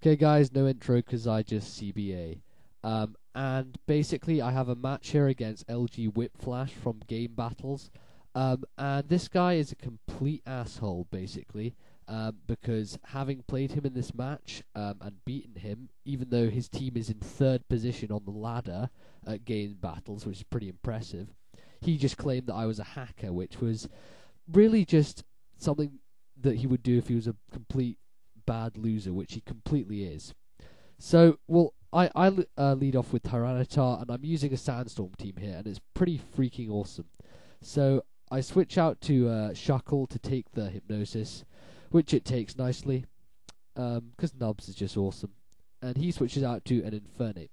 Okay, guys, no intro because I just CBA. And basically, I have a match here against LG-WhipFlash from Gamebattles. And this guy is a complete asshole, basically, because having played him in this match and beaten him, even though his team is in third position on the ladder at Gamebattles, which is pretty impressive, he just claimed that I was a hacker, which was really just something that he would do if he was a complete bad loser, which he completely is. So, well, I lead off with Tyranitar, and I'm using a Sandstorm team here, and it's pretty freaking awesome. So, I switch out to Shuckle to take the Hypnosis, which it takes nicely, because Nubs is just awesome. And he switches out to an Infernape.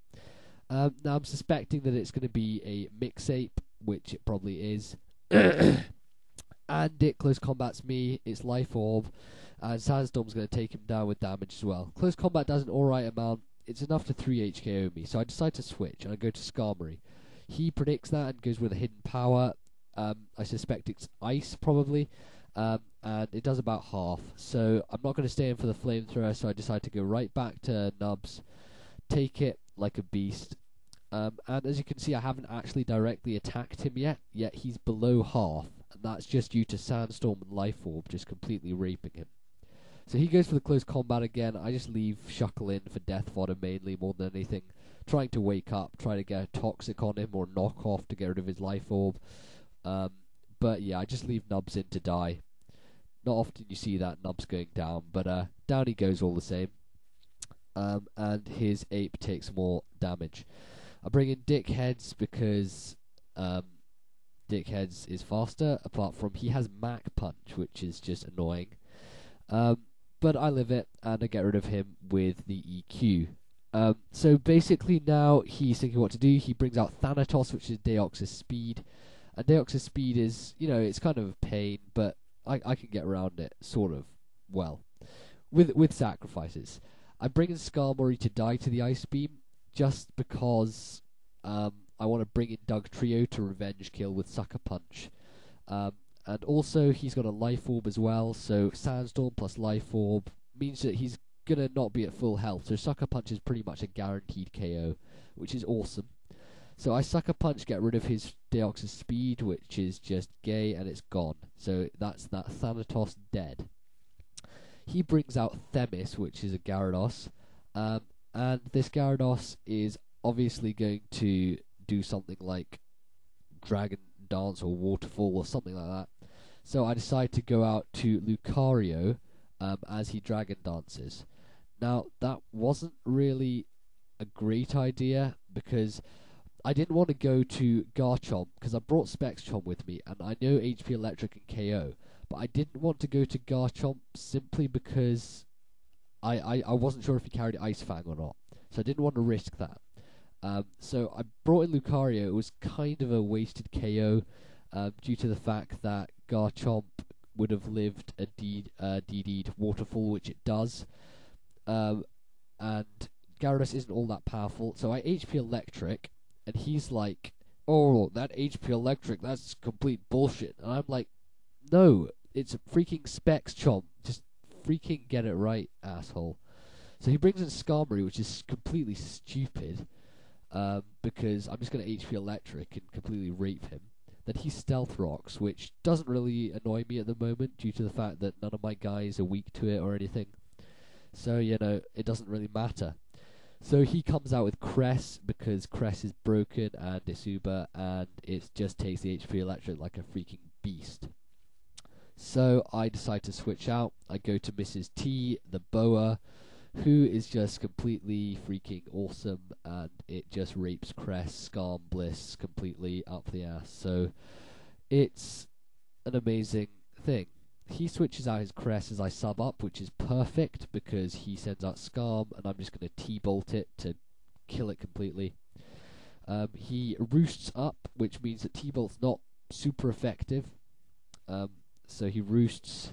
Now, I'm suspecting that it's going to be a Mixape, which it probably is. And it close combats me, it's Life Orb, and Sandstorm's going to take him down with damage as well. Close combat does an alright amount, it's enough to 3 HKO me, so I decide to switch, and I go to Skarmory. He predicts that and goes with a hidden power. I suspect it's Ice, probably, and it does about half. So I'm not going to stay in for the Flamethrower, so I decide to go right back to Nubs, take it like a beast. And as you can see, I haven't actually directly attacked him yet he's below half, and that's just due to Sandstorm and Life Orb just completely raping him. So he goes for the close combat again. I just leave Shuckle in for death fodder mainly, more than anything. Trying to wake up, try to get a Toxic on him or knock off to get rid of his Life Orb. But yeah, I just leave Nubs in to die. Not often you see that, Nubs going down, but down he goes all the same. And his Ape takes more damage. I bring in Dickheads because Dickheads is faster, apart from he has Mach Punch, which is just annoying. But I live it, and I get rid of him with the EQ. So basically now he's thinking what to do. He brings out Thanatos, which is Deoxys Speed. And Deoxys Speed is, it's kind of a pain, but I can get around it, sort of, well, with sacrifices. I bring in Skarmory to die to the Ice Beam, just because I want to bring in Dugtrio to revenge kill with Sucker Punch. And also, he's got a Life Orb as well, so Sandstorm plus Life Orb means that he's going to not be at full health, so Sucker Punch is pretty much a guaranteed KO, which is awesome. So I Sucker Punch, get rid of his Deoxys Speed, which is just gay, and it's gone. So that's that Thanatos dead. He brings out Themis, which is a Gyarados, and this Gyarados is obviously going to do something like Dragon Dance or Waterfall or something like that. So I decide to go out to Lucario as he Dragon Dances. Now, that wasn't really a great idea because I didn't want to go to Garchomp because I brought Spectrum with me and I know HP Electric and KO, but I didn't want to go to Garchomp simply because I wasn't sure if he carried Ice Fang or not, so I didn't want to risk that. So I brought in Lucario. It was kind of a wasted KO due to the fact that Garchomp would have lived a DD'd Waterfall, which it does. And Gyarados isn't all that powerful, so I HP Electric, and he's like, oh, that HP Electric, that's complete bullshit. And I'm like, no, it's a freaking Specs Chomp. Just freaking get it right, asshole. So he brings in Skarmory, which is completely stupid, because I'm just going to HP Electric and completely rape him. Then he Stealth Rocks, which doesn't really annoy me at the moment due to the fact that none of my guys are weak to it or anything. So, it doesn't really matter. So he comes out with Cress, because Cress is broken and it's Uber, and it just takes the HP Electric like a freaking beast. So I decide to switch out. I go to Mrs. T, the Boa, who is just completely freaking awesome, and it just rapes Cress, Skarm, Bliss completely up the ass. So it's an amazing thing. He switches out his Cress as I sub up, which is perfect because he sends out Skarm, and I'm just going to T-bolt it to kill it completely. He roosts up, which means that T-bolt's not super effective. So he roosts,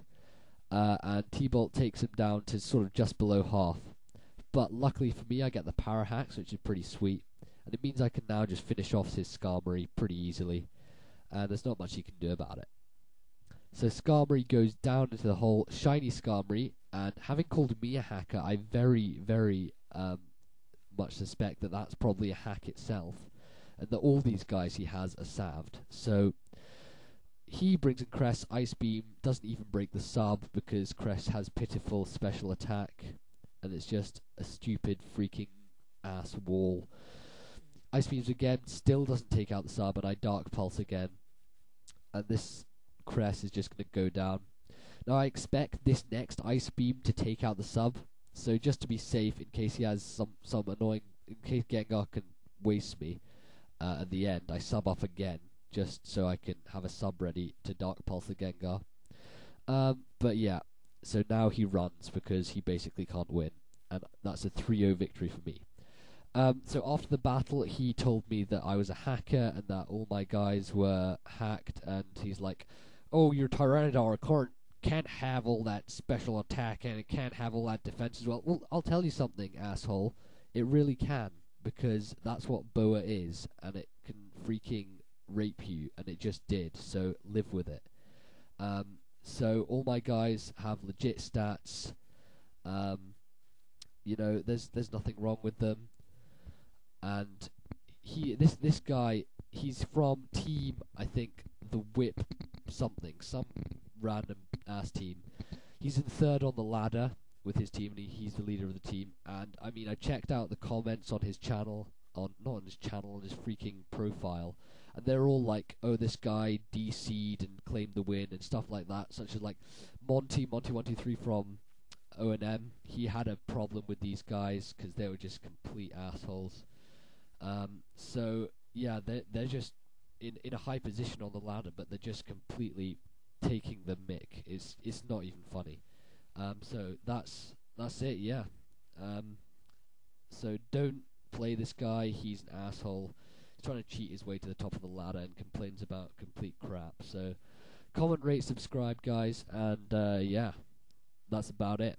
and T-bolt takes him down to sort of just below half. But luckily for me, I get the Power Hacks, which is pretty sweet, and it means I can now just finish off his Skarmory pretty easily, and there's not much he can do about it. So Skarmory goes down into the hole. Shiny Skarmory And having called me a hacker, I very, very much suspect that that's probably a hack itself, and that all these guys he has are salved. So he brings in Cress, Ice Beam, doesn't even break the sub because Cress has pitiful special attack, and it's just a stupid freaking ass wall. Ice Beams again, still doesn't take out the sub, and I Dark Pulse again. And this Cress is just going to go down. Now I expect this next Ice Beam to take out the sub, so just to be safe, in case he has some annoying, in case Gengar can waste me at the end, I sub off again, just so I can have a sub ready to Dark Pulse the Gengar. But yeah, so now he runs because he basically can't win, and that's a 3-0 victory for me. So after the battle, he told me that I was a hacker and that all my guys were hacked, and he's like, "Oh, your Tyranitar can't have all that special attack and it can't have all that defense as well." Well, I'll tell you something, asshole. It really can, because that's what Boa is, and it can freaking rape you, and it just did, so live with it. So all my guys have legit stats. You know, there's nothing wrong with them. And this guy, he's from team, I think, the Whip something, some random ass team. He's in third on the ladder with his team, and he's the leader of the team. And I mean, I checked out the comments on his channel, on his freaking profile, and they're all like, "Oh, this guy DC'd and claimed the win," and stuff like that, such as like Monty123 from O&M. He had a problem with these guys because they were just complete assholes. So yeah, they're just in a high position on the ladder, but they're just completely taking the mick. It's not even funny. So that's it. Yeah. So don't play this guy. He's an asshole. He's trying to cheat his way to the top of the ladder and complains about complete crap. So comment, rate, subscribe, guys, and yeah, that's about it.